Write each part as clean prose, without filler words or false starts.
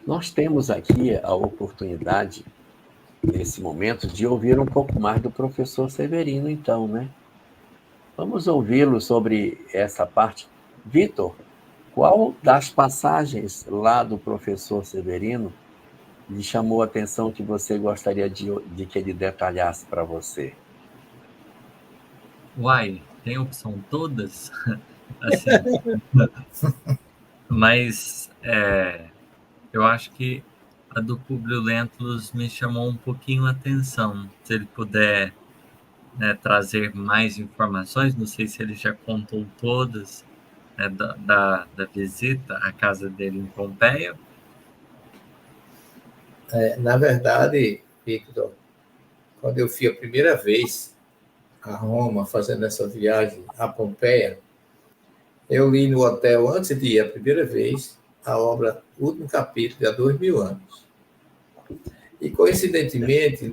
Nós temos aqui a oportunidade, nesse momento, de ouvir um pouco mais do professor Severino, então, né? Vamos ouvi-lo sobre essa parte. Vitor, qual das passagens lá do professor Severino lhe chamou a atenção que você gostaria de que ele detalhasse para você? Uai, tem opção todas? Assim, mas eu acho que a do Publio Lentulus me chamou um pouquinho a atenção. Se ele puder, né, trazer mais informações, não sei se ele já contou todas, né, da visita à casa dele em Pompeia. Na verdade, Victor, quando eu fui a primeira vez a Roma, fazendo essa viagem a Pompeia, eu li no hotel, antes de ir a primeira vez, a obra O Último Capítulo, há 2000 anos. E, coincidentemente,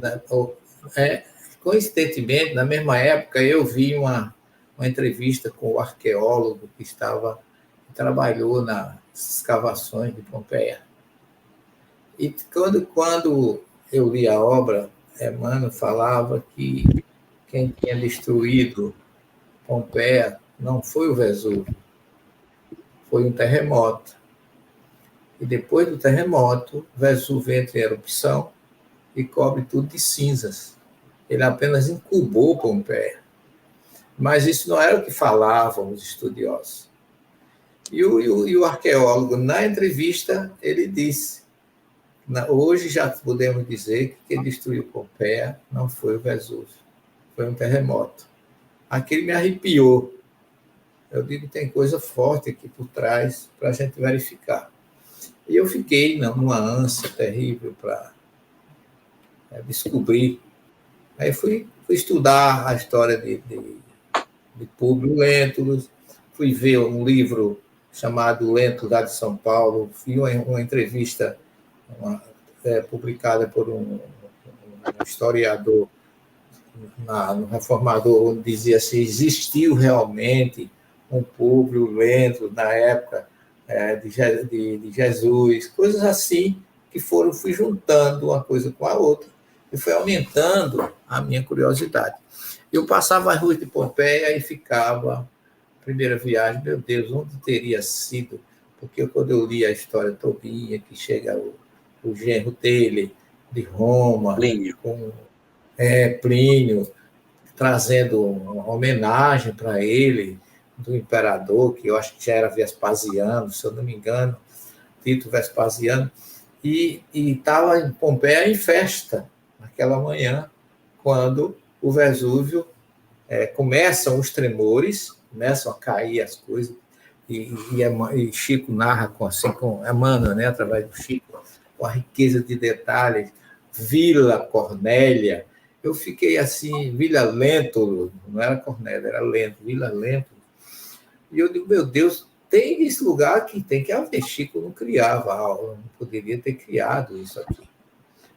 na mesma época, eu vi uma entrevista com o arqueólogo que trabalhou nas escavações de Pompeia. E quando eu li a obra, Emmanuel falava que quem tinha destruído Pompeia não foi o Vesúvio, foi um terremoto. E depois do terremoto, Vesúvio entra em erupção e cobre tudo de cinzas. Ele apenas incubou Pompeia. Mas isso não era o que falavam os estudiosos. E o arqueólogo, na entrevista, ele disse: hoje já podemos dizer que quem destruiu Pompeia não foi o Vesúvio, foi um terremoto. Aquilo me arrepiou. Eu digo, tem coisa forte aqui por trás para a gente verificar. E eu fiquei numa ânsia terrível para descobrir. Aí fui estudar a história de Publio Lentulus, fui ver um livro chamado Lentulus, lá de São Paulo, vi uma entrevista publicada por um historiador no Reformador, onde dizia assim, existiu realmente um Publio Lentulus na época de Jesus, coisas assim que fui juntando uma coisa com a outra e foi aumentando a minha curiosidade. Eu passava as ruas de Pompeia e ficava, primeira viagem, meu Deus, onde teria sido? Porque quando eu li a história todinha, que chega o genro dele, de Roma, Plínio. com Plínio, trazendo uma homenagem para ele, do imperador, que eu acho que já era Vespasiano, se eu não me engano, Tito Vespasiano, e estava em Pompeia em festa, naquela manhã, quando o Vesúvio começam os tremores, começam a cair as coisas, e Chico narra com Emmanuel, né, através do Chico, com a riqueza de detalhes, Vila Cornélia. Eu fiquei assim, Vila Lentulus, não era Cornélia, era Lento, Vila Lentulus. E eu digo, meu Deus, tem esse lugar que tem que haver. Chico não criava aula, não poderia ter criado isso aqui.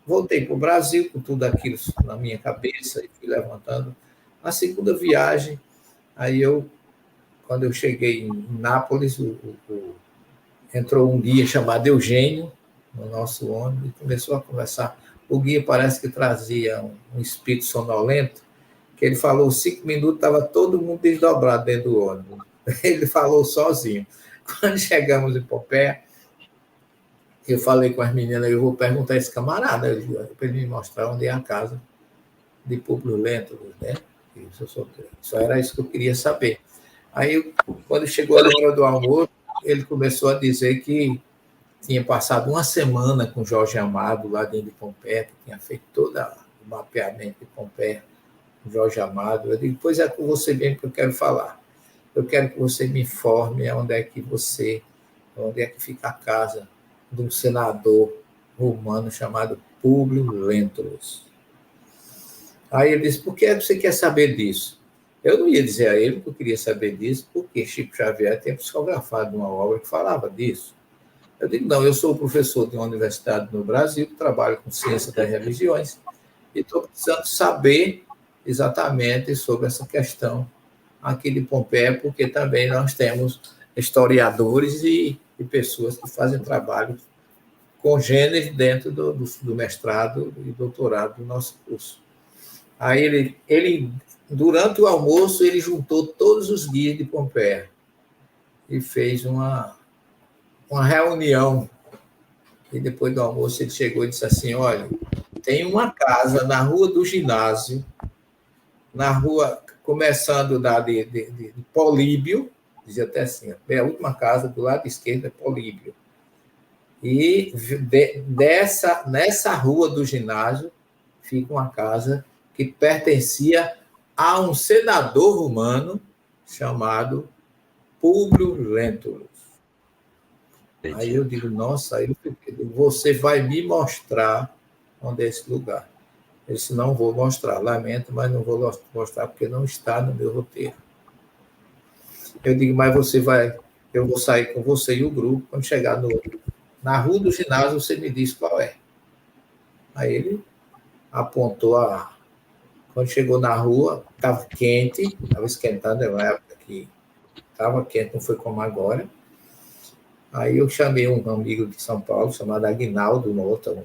Voltei para o Brasil com tudo aquilo na minha cabeça e fui levantando. Na segunda viagem, quando eu cheguei em Nápoles, entrou um guia chamado Eugênio no nosso ônibus e começou a conversar. O guia parece que trazia um espírito sonolento, que ele falou 5 minutos, estava todo mundo desdobrado dentro do ônibus. Ele falou sozinho. Quando chegamos em Pompeia, eu falei com as meninas, eu vou perguntar a esse camarada para ele me mostrar onde é a casa de Publio Lentulus, né? Só era isso que eu queria saber. Aí, quando chegou a hora do almoço, ele começou a dizer que tinha passado uma semana com Jorge Amado, lá dentro de Pompeia, que tinha feito todo o mapeamento de Pompeia, com Jorge Amado. Eu digo, pois é com você mesmo que eu quero falar. Eu quero que você me informe onde é que fica a casa de um senador romano chamado Publio Lentulus. Aí ele disse, por que você quer saber disso? Eu não ia dizer a ele que eu queria saber disso, porque Chico Xavier tinha psicografado uma obra que falava disso. Eu digo, não, eu sou professor de uma universidade no Brasil, que trabalho com ciência das religiões, e estou precisando saber exatamente sobre essa questão aqui de Pompeia, porque também nós temos historiadores e pessoas que fazem trabalho congêneres dentro do mestrado e doutorado do nosso curso. Aí ele, durante o almoço, ele juntou todos os guias de Pompeia e fez uma reunião. E depois do almoço ele chegou e disse assim, olha, tem uma casa na rua do ginásio, na rua, começando de Políbio, dizia até assim, a última casa do lado esquerdo é Políbio. E nessa rua do ginásio fica uma casa que pertencia a um senador romano chamado Públio Lentulus. Entendi. Aí eu digo, nossa, você vai me mostrar onde é esse lugar. Eu disse, não vou mostrar, lamento, mas não vou mostrar porque não está no meu roteiro. Eu digo, mas eu vou sair com você e o grupo, quando chegar na rua do ginásio, você me diz qual é. Aí ele apontou quando chegou na rua, estava quente, estava esquentando, é uma época que estava quente, não foi como agora. Aí eu chamei um amigo de São Paulo, chamado Aguinaldo Mota, um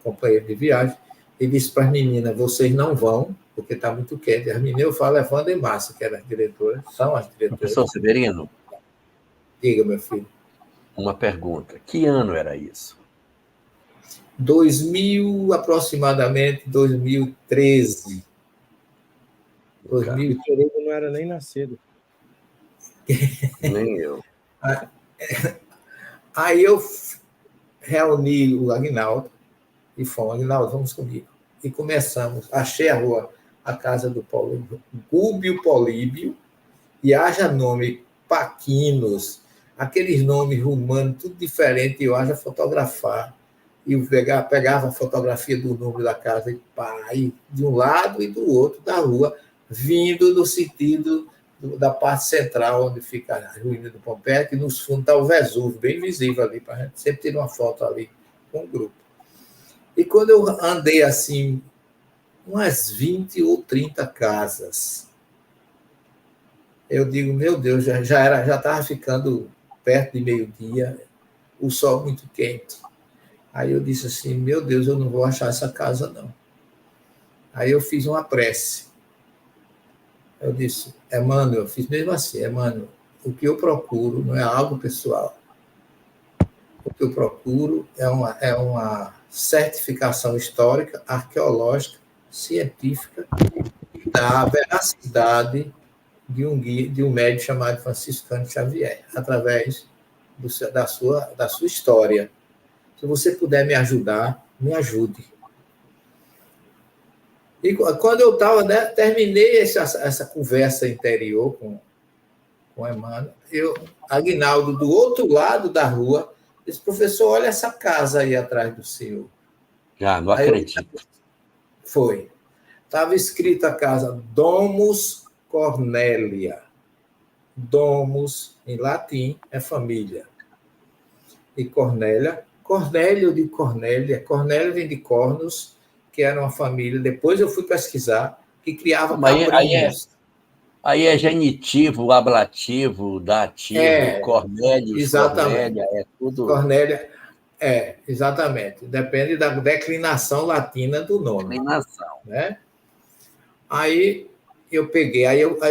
companheiro de viagem, e disse para as meninas, vocês não vão, porque está muito quente. As meninas, eu falo, é Wanda e Márcia, que eram as diretoras, são as diretoras. Professor Severino. Diga, meu filho. Uma pergunta, que ano era isso? 2000, aproximadamente 2013. 2013 não era nem nascido. Nem eu. Aí eu reuni o Aguinaldo e fomos, Aguinaldo, vamos comigo. E começamos, achei a casa do Gúbio Políbio, e haja nome Paquinos, aqueles nomes romanos, tudo diferente, e eu haja fotografar. E eu pegava a fotografia do número da casa e de um lado e do outro da rua, vindo no sentido da parte central, onde fica a ruína do Pompeia, que nos fundos está o Vesúvio, bem visível ali, para a gente sempre tirar uma foto ali com o grupo. E quando eu andei assim, umas 20 ou 30 casas, eu digo, meu Deus, já estava ficando perto de meio-dia, o sol muito quente. Aí eu disse assim, meu Deus, eu não vou achar essa casa, não. Aí eu fiz uma prece. Eu disse, Emmanuel, eu fiz mesmo assim, Emmanuel, o que eu procuro não é algo pessoal. O que eu procuro é uma certificação histórica, arqueológica, científica, da veracidade de um guia, de um médium chamado Franciscano Xavier, através da sua história. Se você puder me ajudar, me ajude. E quando eu estava, né, terminei essa conversa interior com o Emmanuel, Aguinaldo, do outro lado da rua, disse, professor, olha essa casa aí atrás do senhor. Já, não acredito. Foi. Estava escrita a casa Domus Cornelia. Domus, em latim, é família. E Cornélia, Cornélio de Cornélia, Cornélio vem de Cornos, que era uma família, depois eu fui pesquisar, que criava cabrinhos. Aí é genitivo, ablativo, dativo, Cornélios, exatamente. Cornélia, é tudo... Cornélia, exatamente. Depende da declinação latina do nome. Declinação. Né? Aí eu peguei,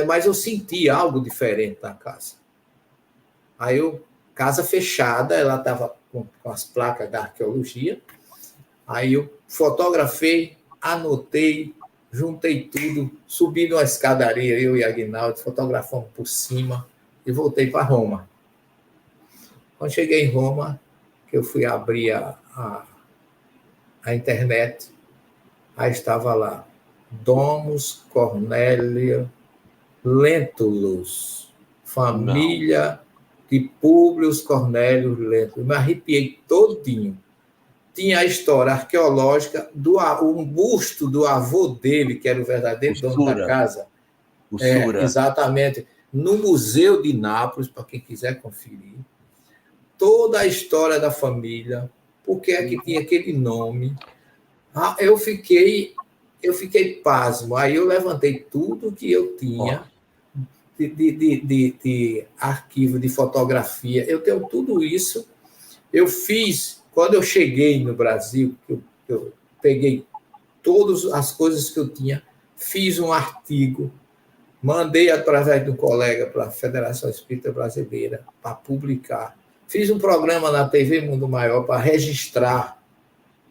mas eu senti algo diferente na casa. Casa fechada, ela estava com as placas da arqueologia. Aí eu fotografei, anotei, juntei tudo, subi numa escadaria, eu e Aguinaldo, fotografamos por cima e voltei para Roma. Quando cheguei em Roma, que eu fui abrir a internet, aí estava lá, Domus Cornélia Lentulus, família de Públio Cornélio Lentulus. Me arrepiei todinho. Tinha a história arqueológica um busto do avô dele, que era o verdadeiro dono da casa. Exatamente. No Museu de Nápoles, para quem quiser conferir. Toda a história da família, porque é que tinha aquele nome. Eu fiquei pasmo. Aí eu levantei tudo que eu tinha de arquivo, de fotografia. Eu tenho tudo isso. Eu fiz Quando eu cheguei no Brasil, eu peguei todas as coisas que eu tinha, fiz um artigo, mandei através de um colega para a Federação Espírita Brasileira para publicar. Fiz um programa na TV Mundo Maior para registrar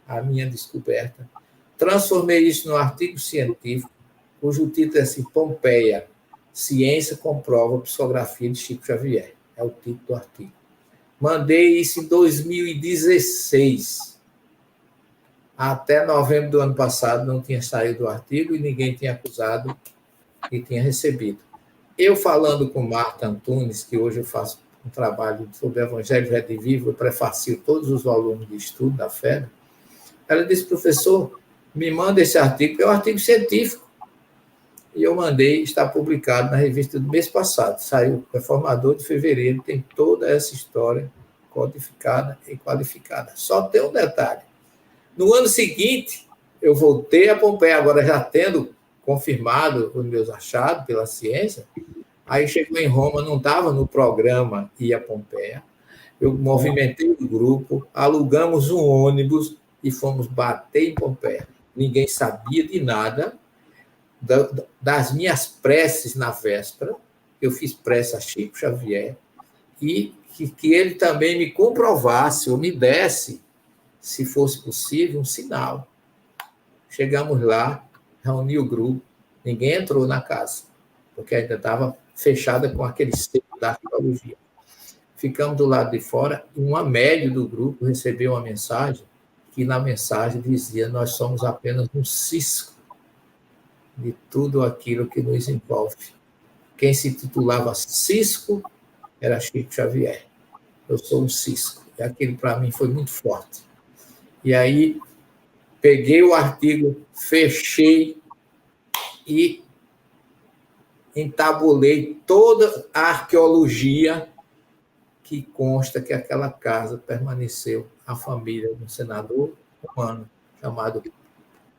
a minha descoberta. Transformei isso num artigo científico, cujo título é assim, Pompeia, Ciência comprova a psicografia de Chico Xavier. É o título do artigo. Mandei isso em 2016. Até novembro do ano passado não tinha saído o artigo e ninguém tinha acusado que tinha recebido. Eu falando com Marta Antunes, que hoje eu faço um trabalho sobre o Evangelho Redivivo, eu prefacio todos os volumes de estudo da FEDA, ela disse, professor, me manda esse artigo, é um artigo científico. E eu mandei, está publicado na revista do mês passado, saiu Reformador de fevereiro, tem toda essa história codificada e qualificada. Só tem um detalhe. No ano seguinte, eu voltei a Pompeia, agora já tendo confirmado os meus achados pela ciência, aí chegou em Roma, não estava no programa Ir a Pompeia, eu movimentei o grupo, alugamos um ônibus e fomos bater em Pompeia. Ninguém sabia de nada, das minhas preces na véspera, eu fiz prece a Chico Xavier, e que ele também me comprovasse, ou me desse, se fosse possível, um sinal. Chegamos lá, reuni o grupo, ninguém entrou na casa, porque ainda estava fechada com aquele selo da arqueologia. Ficamos do lado de fora, e uma médium do grupo recebeu uma mensagem, que na mensagem dizia, nós somos apenas um cisco de tudo aquilo que nos envolve. Quem se titulava Cisco era Chico Xavier. Eu sou um cisco. E aquilo, para mim, foi muito forte. E aí, peguei o artigo, fechei e entabulei toda a arqueologia que consta que aquela casa permaneceu a família de um senador romano chamado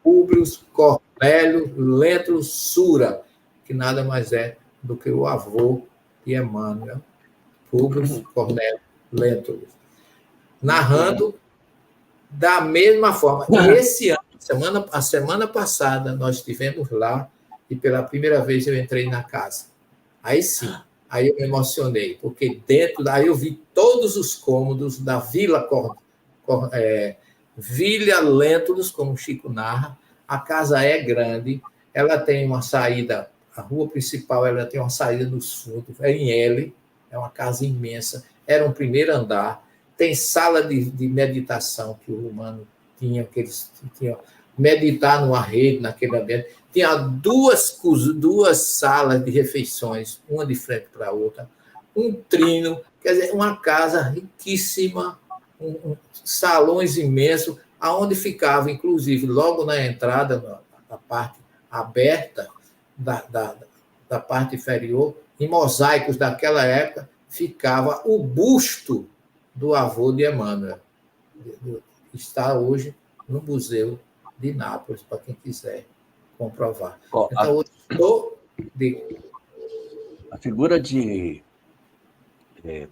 Públio Cornélio Lentulus Sura, que nada mais é do que o avô de Emmanuel, Públio Cornélio Lentulus, narrando da mesma forma. E esse ano, a semana passada, nós estivemos lá e pela primeira vez eu entrei na casa. Aí sim, aí eu me emocionei, porque aí eu vi todos os cômodos da Vila Vila Lentulus, como o Chico narra. A casa é grande, ela tem uma saída, a rua principal ela tem uma saída nos fundos, é em L, é uma casa imensa, era um primeiro andar, tem sala de meditação que o Romano tinha, que eles tinham meditar numa rede, naquele ambiente, tinha duas salas de refeições, uma de frente para a outra, um trino, quer dizer, uma casa riquíssima, salões imensos, aonde ficava, inclusive, logo na entrada, na parte aberta da parte inferior, em mosaicos daquela época, ficava o busto do avô de Emmanuel. Está hoje no Museu de Nápoles, para quem quiser comprovar. Então, hoje estou... A figura de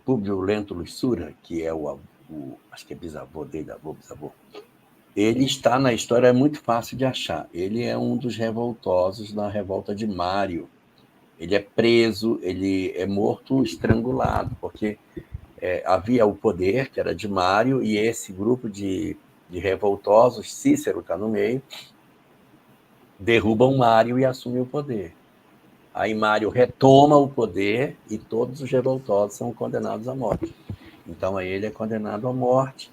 Públio Lentulus Sura, que é acho que é bisavô dele, bisavô, ele está na história, é muito fácil de achar. Ele é um dos revoltosos da revolta de Mário. Ele é preso, ele é morto estrangulado, porque havia o poder, que era de Mário, e esse grupo de revoltosos, Cícero está no meio, derrubam Mário e assumem o poder. Aí Mário retoma o poder e todos os revoltosos são condenados à morte. Então, aí ele é condenado à morte.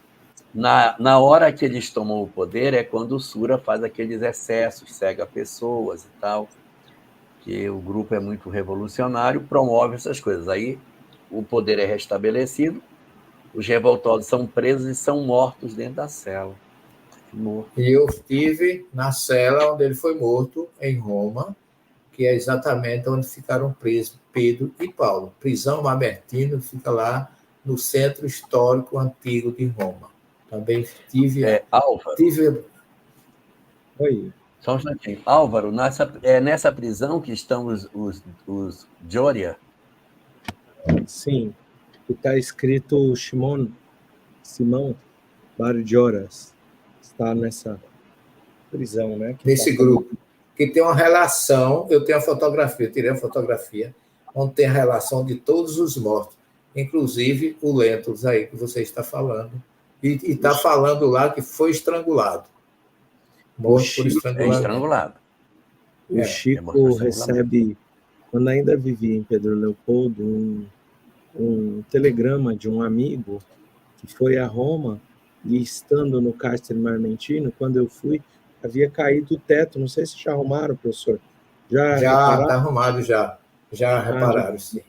Na hora que eles tomam o poder é quando o Sura faz aqueles excessos, cega pessoas e tal, que o grupo é muito revolucionário, promove essas coisas. Aí o poder é restabelecido, os revoltosos são presos e são mortos dentro da cela. E eu estive na cela onde ele foi morto, em Roma, que é exatamente onde ficaram presos Pedro e Paulo. Prisão Mamertino fica lá no Centro Histórico Antigo de Roma. Também tive... Álvaro. Oi. Só um instantinho. Álvaro, nessa prisão que estão os Gioria? Sim. Está escrito Simão, Bar de Horas está nessa prisão, né? Nesse grupo, que tem uma relação, eu tenho a fotografia, eu tirei a fotografia, onde tem a relação de todos os mortos, inclusive o Lentulus aí que você está falando, e está falando lá que foi estrangulado. Morto por estrangulamento. Estrangulado. O Chico recebe, quando ainda vivia em Pedro Leopoldo, um telegrama de um amigo que foi a Roma e, estando no cárcere Marmentino, quando eu fui, havia caído o teto. Não sei se já arrumaram, professor. Já está arrumado, já repararam, sim.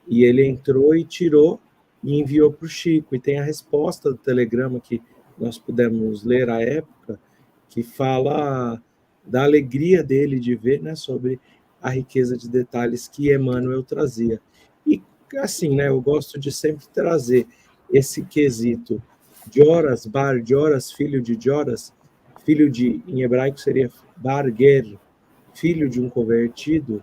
E ele entrou e tirou e enviou para o Chico. E tem a resposta do telegrama que nós pudemos ler à época, que fala da alegria dele de ver, né, sobre a riqueza de detalhes que Emmanuel trazia. E, assim, né, eu gosto de sempre trazer esse quesito Joras, Bar Joras, filho de Joras, filho de, em hebraico seria Bar-ger, filho de um convertido.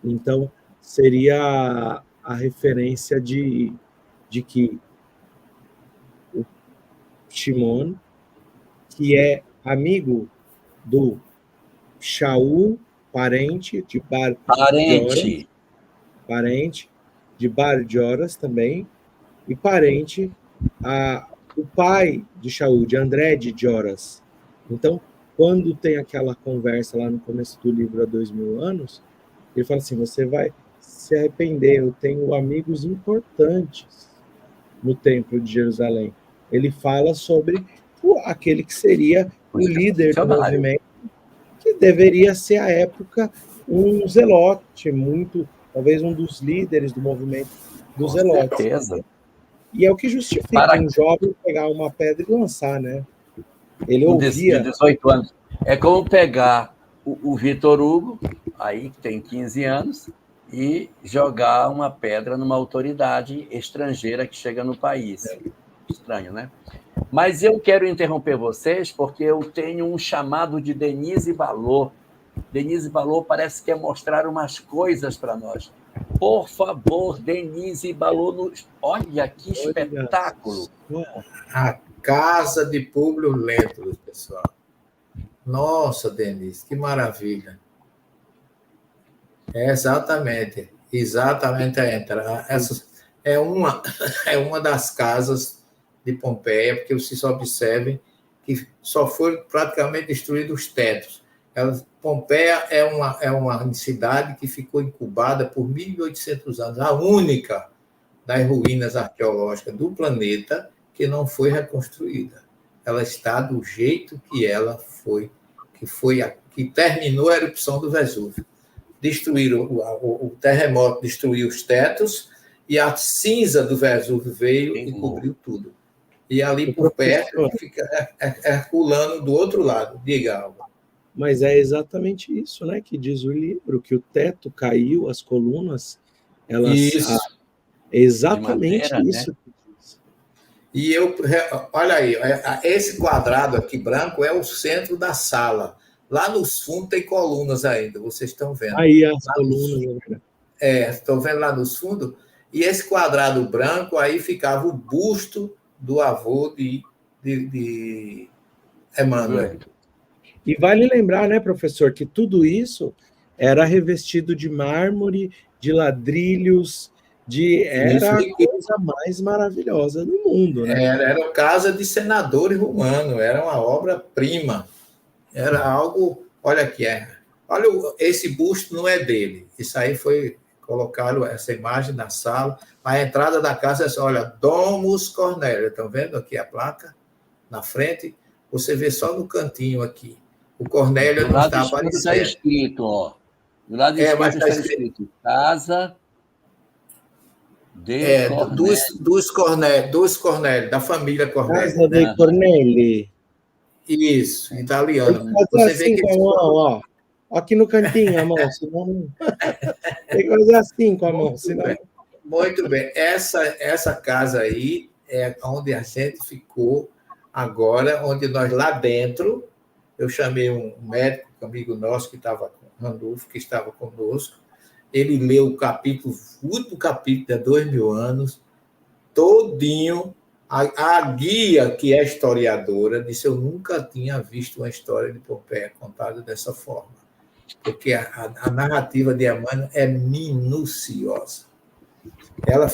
Então, seria a referência de que o Shimon, que é amigo do Shaul, parente de Bar Joras, parente de Bar Joras também, e parente o pai de Shaul, de André de Joras. Então, quando tem aquela conversa lá no começo do livro há 2000 anos, ele fala assim, você vai se arrepender, eu tenho amigos importantes no Templo de Jerusalém. Ele fala sobre aquele que seria o líder do movimento, que deveria ser, à época, um zelote, talvez um dos líderes do movimento dos zelotes. Certeza. E é o que justifica um jovem pegar uma pedra e lançar, né? Ele ouvia... De 18 anos. É como pegar o Vitor Hugo, aí que tem 15 anos, e jogar uma pedra numa autoridade estrangeira que chega no país. Estranho, né? Mas eu quero interromper vocês porque eu tenho um chamado de Denise Balot. Denise Balot parece que quer mostrar umas coisas para nós. Por favor, Denise Balot, olha que espetáculo! A casa de Públio Lentulus, pessoal. Nossa, Denise, que maravilha. Exatamente a entrada. Essa é uma das casas de Pompeia, porque vocês observem que só foram praticamente destruídos os tetos. Pompeia é uma cidade que ficou incubada por 1.800 anos, a única das ruínas arqueológicas do planeta que não foi reconstruída. Ela está do jeito que ela foi, que terminou a erupção do Vesúvio. Destruíram o terremoto, destruiu os tetos, e a cinza do Vesúvio veio e cobriu tudo. E ali por perto fica Herculano do outro lado. Diga, Alba. Mas é exatamente isso, né, que diz o livro, que o teto caiu, as colunas, elas... Isso. É exatamente madeira, isso. Né? E olha aí, esse quadrado aqui branco é o centro da sala. Lá nos fundos tem colunas ainda, vocês estão vendo. Aí as colunas. Estão vendo lá nos fundos? E esse quadrado branco, aí ficava o busto do avô de Emmanuel. E vale lembrar, né, professor, que tudo isso era revestido de mármore, de ladrilhos, era a coisa mais maravilhosa do mundo, né? Era casa de senadores romanos, era uma obra-prima. Era algo... Olha aqui, olha, esse busto não é dele. Isso aí foi... Colocaram essa imagem na sala. A entrada da casa é, olha, Domus Cornélio. Estão vendo aqui a placa? Na frente. Você vê só no cantinho aqui. O Cornélio não está aparecendo. Está escrito, ó. Do lado esquerdo está escrito Casa de Cornélio. Dos Cornélio, da família Cornélio. Casa de Cornélio. Isso, italiano. Você vê que com a mão, ó. Aqui no cantinho, a mão, senão... Tem que fazer assim com a mão, senão... Muito bem. Essa casa aí é onde a gente ficou agora, onde nós lá dentro, eu chamei um médico, um amigo nosso que estava com Randolfo, que estava conosco, ele leu o último capítulo de 2000 anos, todinho, A guia, que é historiadora, disse: eu nunca tinha visto uma história de Pompeia contada dessa forma, porque a narrativa de Emmanuel é minuciosa. Ela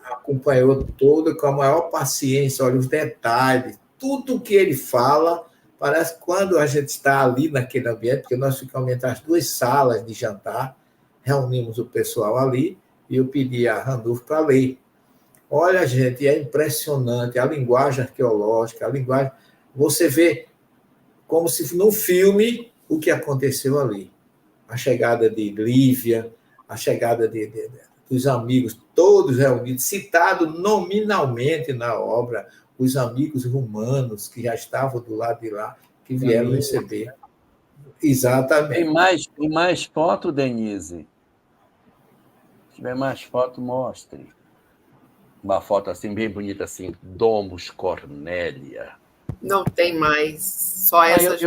acompanhou toda com a maior paciência, olha os detalhes, tudo que ele fala, parece que quando a gente está ali naquele ambiente, porque nós ficamos entre as duas salas de jantar, reunimos o pessoal ali, e eu pedi a Randolfo para ler. Olha, gente, é impressionante a linguagem arqueológica, a linguagem. Você vê como se num filme o que aconteceu ali. A chegada de Lívia, a chegada dos amigos, todos reunidos, citado nominalmente na obra, os amigos romanos que já estavam do lado de lá, que vieram receber. Exatamente. Tem mais foto, Denise? Se tiver mais foto, mostre. Uma foto assim, bem bonita, assim, Domus Cornélia. Não tem mais, só essa.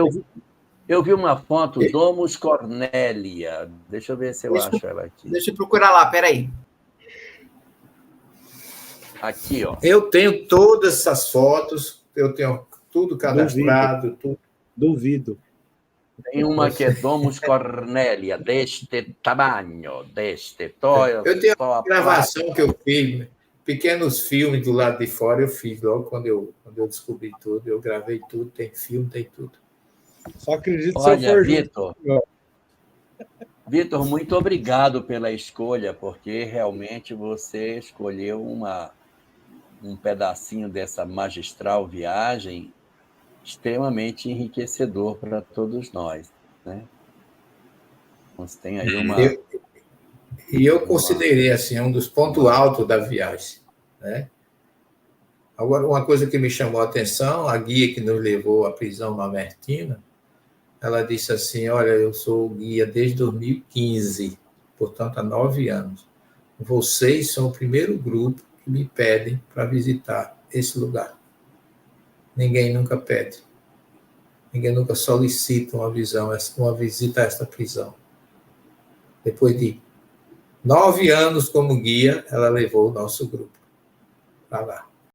Eu vi uma foto, Domus Cornélia. Deixa eu ver se eu acho ela aqui. Deixa eu procurar lá, peraí. Aqui, ó. Eu tenho todas essas fotos, eu tenho tudo cadastrado. Duvido. Tem uma que é Domus Cornélia, deste tamanho, deste. Eu tenho uma gravação que eu fiz, pequenos filmes do lado de fora, eu fiz logo quando eu descobri tudo, eu gravei tudo, tem filme, tem tudo. Só acredito se eu for Vitor. Vitor, muito obrigado pela escolha, porque realmente você escolheu um pedacinho dessa magistral viagem extremamente enriquecedor para todos nós, né? Você tem aí eu considerei assim um dos pontos altos da viagem, né? Agora, uma coisa que me chamou a atenção, a guia que nos levou à prisão Mamertina, ela disse assim: olha, eu sou guia desde 2015, portanto, há 9 anos. Vocês são o primeiro grupo que me pedem para visitar esse lugar. Ninguém nunca pede. Ninguém nunca solicita uma visita a esta prisão. Depois de 9 anos como guia, ela levou o nosso grupo para lá.